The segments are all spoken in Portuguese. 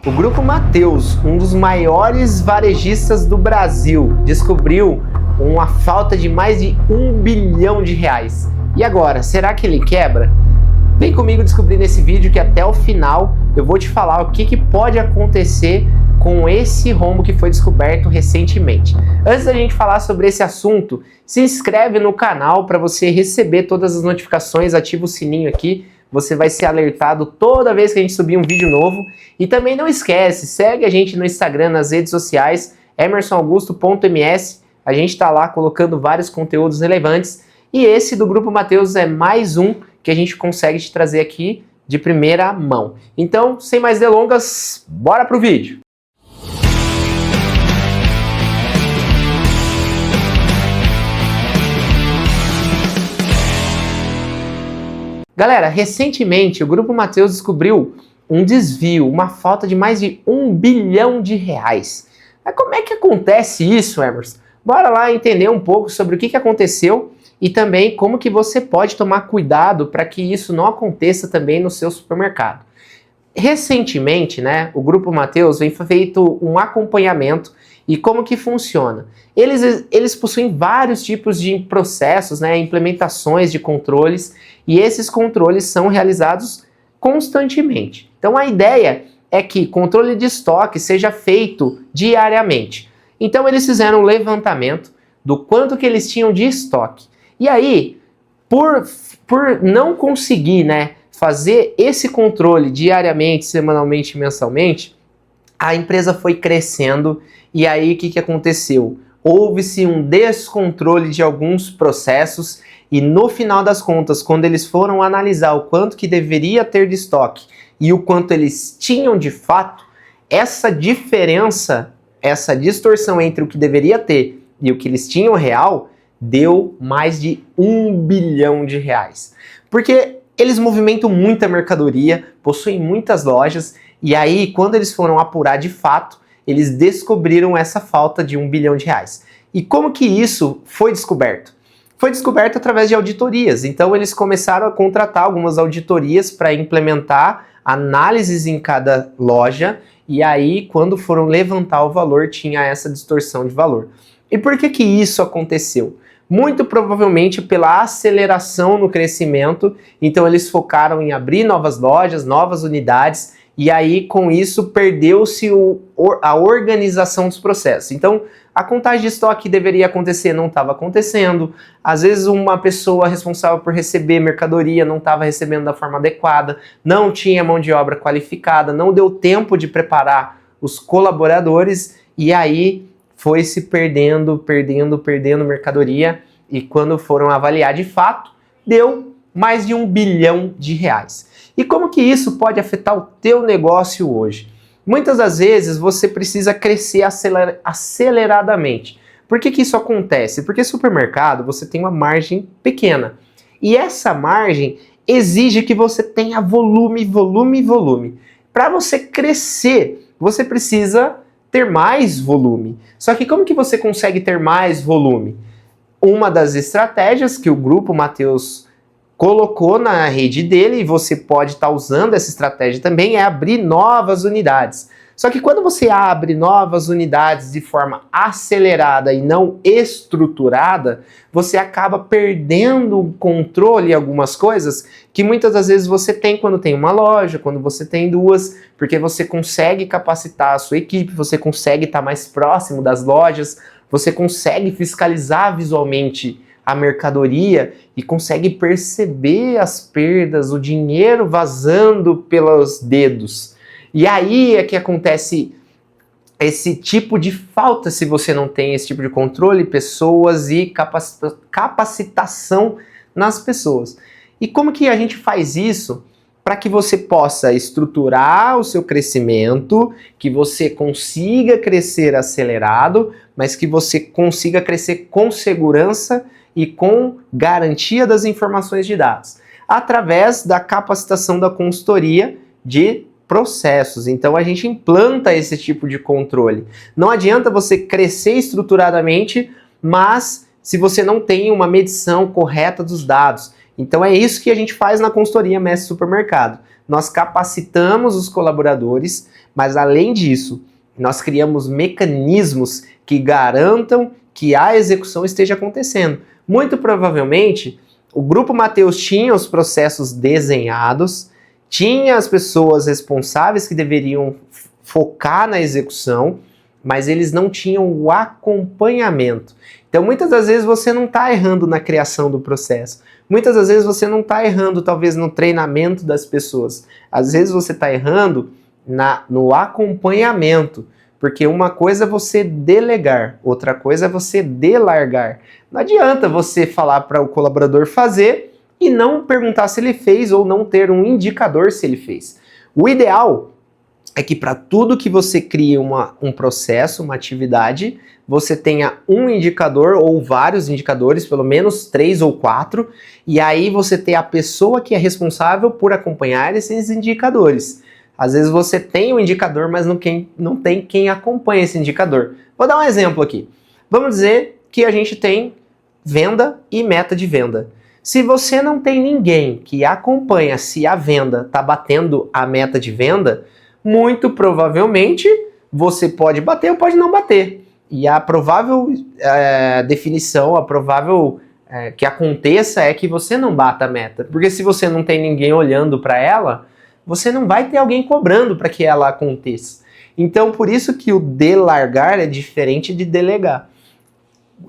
O Grupo Mateus, um dos maiores varejistas do Brasil, descobriu uma falta de mais de R$1 bilhão. E agora, será que ele quebra? Vem comigo descobrir nesse vídeo que até o final eu vou te falar o que pode acontecer com esse rombo que foi descoberto recentemente. Antes da gente falar sobre esse assunto, se inscreve no canal para você receber todas as notificações, ativa o sininho aqui. Você vai ser alertado toda vez que a gente subir um vídeo novo. E também não esquece, segue a gente no Instagram, nas redes sociais, emersonaugusto.ms. A gente está lá colocando vários conteúdos relevantes. E esse do Grupo Mateus é mais um que a gente consegue te trazer aqui de primeira mão. Então, sem mais delongas, bora pro vídeo! Galera, recentemente o Grupo Mateus descobriu um desvio, uma falta de mais de R$1 bilhão. Mas como é que acontece isso, Emerson? Bora lá entender um pouco sobre o que aconteceu e também como que você pode tomar cuidado para que isso não aconteça também no seu supermercado. Recentemente, o Grupo Mateus vem feito um acompanhamento e como que funciona. Eles possuem vários tipos de processos, implementações de controles, e esses controles são realizados constantemente. Então a ideia é que controle de estoque seja feito diariamente. Então eles fizeram um levantamento do quanto que eles tinham de estoque. E aí, por não conseguir fazer esse controle diariamente, semanalmente, mensalmente, a empresa foi crescendo e aí o que aconteceu? Houve-se um descontrole de alguns processos e no final das contas, quando eles foram analisar o quanto que deveria ter de estoque e o quanto eles tinham de fato, essa diferença, essa distorção entre o que deveria ter e o que eles tinham real, deu mais de R$1 bilhão. Porque eles movimentam muita mercadoria, possuem muitas lojas, e aí quando eles foram apurar de fato, eles descobriram essa falta de R$1 bilhão. E como que isso foi descoberto? Foi descoberto através de auditorias. Então eles começaram a contratar algumas auditorias para implementar análises em cada loja, e aí quando foram levantar o valor, tinha essa distorção de valor. E por que isso aconteceu? Muito provavelmente pela aceleração no crescimento, então eles focaram em abrir novas lojas, novas unidades, e aí com isso perdeu-se a organização dos processos. Então a contagem de estoque que deveria acontecer não estava acontecendo, às vezes uma pessoa responsável por receber mercadoria não estava recebendo da forma adequada, não tinha mão de obra qualificada, não deu tempo de preparar os colaboradores, e aí foi se perdendo mercadoria, e quando foram avaliar de fato, deu mais de R$1 bilhão. E como que isso pode afetar o teu negócio hoje? Muitas das vezes você precisa crescer aceleradamente. Por que isso acontece? Porque supermercado você tem uma margem pequena, e essa margem exige que você tenha volume. Para você crescer, você precisa ter mais volume. Só que como que você consegue ter mais volume? Uma das estratégias que o Grupo Mateus colocou na rede dele, e você pode estar usando essa estratégia também, é abrir novas unidades. Só que quando você abre novas unidades de forma acelerada e não estruturada, você acaba perdendo o controle em algumas coisas que muitas das vezes você tem quando tem uma loja, quando você tem duas, porque você consegue capacitar a sua equipe, você consegue estar mais próximo das lojas, você consegue fiscalizar visualmente a mercadoria e consegue perceber as perdas, o dinheiro vazando pelos dedos. E aí é que acontece esse tipo de falta se você não tem esse tipo de controle, pessoas e capacitação nas pessoas. E como que a gente faz isso para que você possa estruturar o seu crescimento, que você consiga crescer acelerado, mas que você consiga crescer com segurança e com garantia das informações de dados, através da capacitação da consultoria de processos. Então a gente implanta esse tipo de controle. Não adianta você crescer estruturadamente, mas se você não tem uma medição correta dos dados. Então é isso que a gente faz na consultoria Mestre Supermercado. Nós capacitamos os colaboradores, Mas além disso, nós criamos mecanismos que garantam que a execução esteja acontecendo. Muito provavelmente, o Grupo Mateus tinha os processos desenhados, tinha as pessoas responsáveis que deveriam focar na execução, mas eles não tinham o acompanhamento. Então, muitas das vezes você não está errando na criação do processo. Muitas das vezes você não está errando, talvez, no treinamento das pessoas. Às vezes você está errando no acompanhamento. Porque uma coisa é você delegar, outra coisa é você delargar. Não adianta você falar para o colaborador fazer e não perguntar se ele fez ou não ter um indicador se ele fez. O ideal é que para tudo que você crie um processo, uma atividade, você tenha um indicador ou vários indicadores, pelo menos 3 ou 4, e aí você tem a pessoa que é responsável por acompanhar esses indicadores. Às vezes você tem um indicador, mas não tem quem acompanha esse indicador. Vou dar um exemplo aqui. Vamos dizer que a gente tem venda e meta de venda. Se você não tem ninguém que acompanha se a venda está batendo a meta de venda, muito provavelmente você pode bater ou pode não bater. E a provável definição, a provável que aconteça é que você não bata a meta. Porque se você não tem ninguém olhando para ela, você não vai ter alguém cobrando para que ela aconteça. Então, por isso que o delargar é diferente de delegar.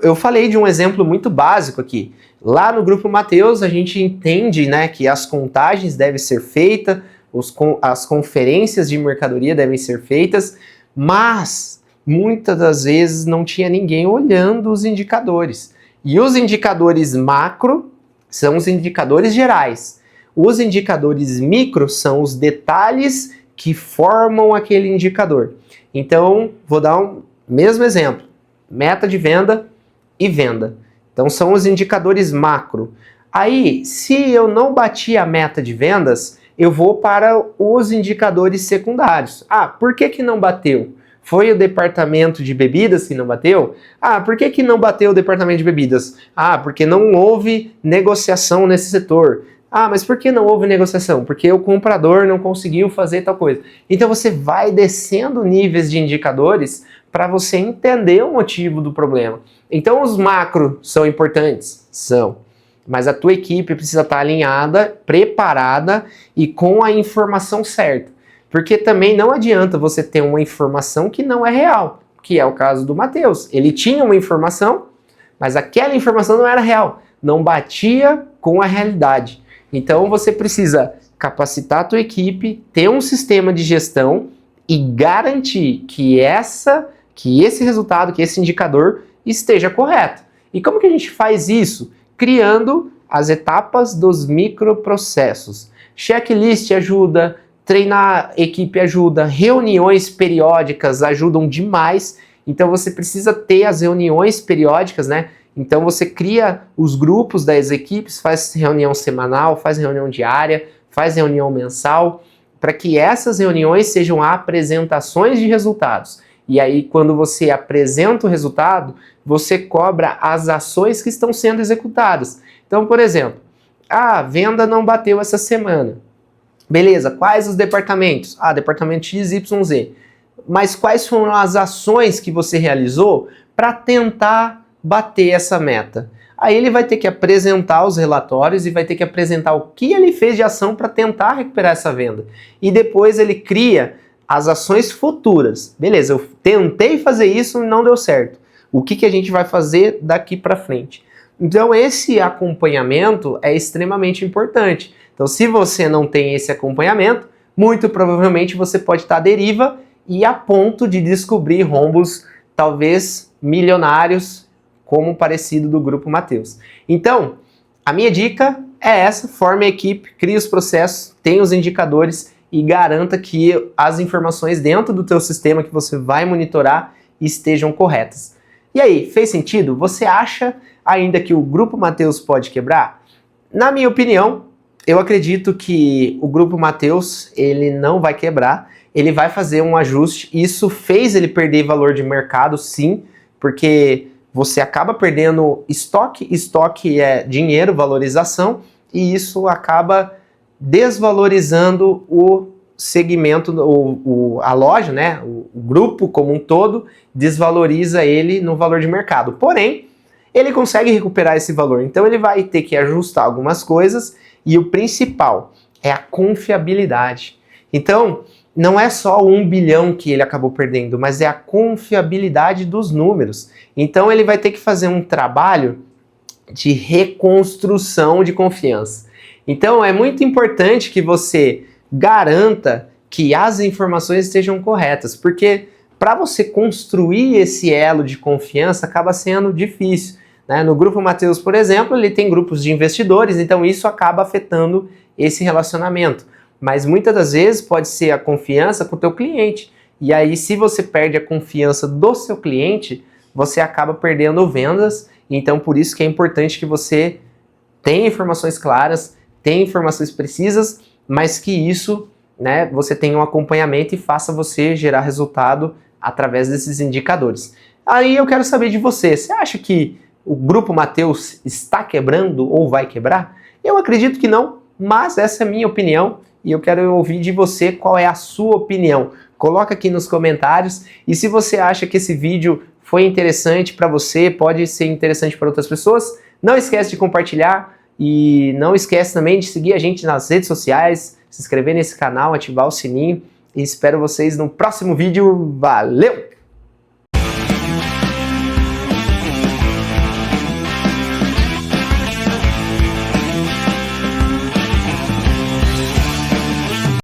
Eu falei de um exemplo muito básico aqui. Lá no Grupo Mateus, a gente entende, né, que as contagens devem ser feitas, as conferências de mercadoria devem ser feitas, mas muitas das vezes não tinha ninguém olhando os indicadores. E os indicadores macro são os indicadores gerais. Os indicadores micro são os detalhes que formam aquele indicador. Então, vou dar um mesmo exemplo. Meta de venda e venda. Então, são os indicadores macro. Aí, se eu não bati a meta de vendas, eu vou para os indicadores secundários. Ah, por que não bateu? Foi o departamento de bebidas que não bateu? Ah, por que não bateu o departamento de bebidas? Ah, porque não houve negociação nesse setor. Ah, mas por que não houve negociação? Porque o comprador não conseguiu fazer tal coisa. Então você vai descendo níveis de indicadores para você entender o motivo do problema. Então os macros são importantes? São. Mas a tua equipe precisa estar alinhada, preparada e com a informação certa. Porque também não adianta você ter uma informação que não é real, que é o caso do Mateus. Ele tinha uma informação, mas aquela informação não era real, não batia com a realidade. Então você precisa capacitar a tua equipe, ter um sistema de gestão e garantir que esse resultado, que esse indicador esteja correto. E como que a gente faz isso? Criando as etapas dos microprocessos. Checklist ajuda, treinar equipe ajuda, reuniões periódicas ajudam demais. Então você precisa ter as reuniões periódicas, né? Então você cria os grupos das equipes, faz reunião semanal, faz reunião diária, faz reunião mensal, para que essas reuniões sejam apresentações de resultados. E aí, quando você apresenta o resultado, você cobra as ações que estão sendo executadas. Então, por exemplo, a venda não bateu essa semana. Beleza, quais os departamentos? Ah, departamento XYZ. Mas quais foram as ações que você realizou para tentar bater essa meta? Aí ele vai ter que apresentar os relatórios e vai ter que apresentar o que ele fez de ação para tentar recuperar essa venda. E depois ele cria as ações futuras. Beleza, eu tentei fazer isso e não deu certo. O que a gente vai fazer daqui para frente? Então esse acompanhamento é extremamente importante. Então se você não tem esse acompanhamento, muito provavelmente você pode estar à deriva e a ponto de descobrir rombos talvez milionários, como o parecido do Grupo Mateus. Então, a minha dica é essa: forme a equipe, crie os processos, tenha os indicadores e garanta que as informações dentro do teu sistema que você vai monitorar estejam corretas. E aí, fez sentido? Você acha ainda que o Grupo Mateus pode quebrar? Na minha opinião, eu acredito que o Grupo Mateus, ele não vai quebrar, ele vai fazer um ajuste. Isso fez ele perder valor de mercado, sim, porque você acaba perdendo estoque é dinheiro, valorização, e isso acaba desvalorizando o segmento, a loja, né, o grupo como um todo, desvaloriza ele no valor de mercado. Porém, ele consegue recuperar esse valor. Então ele vai ter que ajustar algumas coisas e o principal é a confiabilidade. Então, não é só o 1 bilhão que ele acabou perdendo, mas é a confiabilidade dos números. Então ele vai ter que fazer um trabalho de reconstrução de confiança. Então é muito importante que você garanta que as informações estejam corretas, porque para você construir esse elo de confiança acaba sendo difícil, né? No Grupo Mateus, por exemplo, ele tem grupos de investidores, então isso acaba afetando esse relacionamento. Mas muitas das vezes pode ser a confiança com o teu cliente. E aí, se você perde a confiança do seu cliente, você acaba perdendo vendas. Então, por isso que é importante que você tenha informações claras, tenha informações precisas, mas que isso, né, você tenha um acompanhamento e faça você gerar resultado através desses indicadores. Aí eu quero saber de você. Você acha que o Grupo Mateus está quebrando ou vai quebrar? Eu acredito que não, mas essa é a minha opinião. E eu quero ouvir de você qual é a sua opinião. Coloca aqui nos comentários. E se você acha que esse vídeo foi interessante para você, pode ser interessante para outras pessoas, não esquece de compartilhar e não esquece também de seguir a gente nas redes sociais, se inscrever nesse canal, ativar o sininho. E espero vocês no próximo vídeo. Valeu!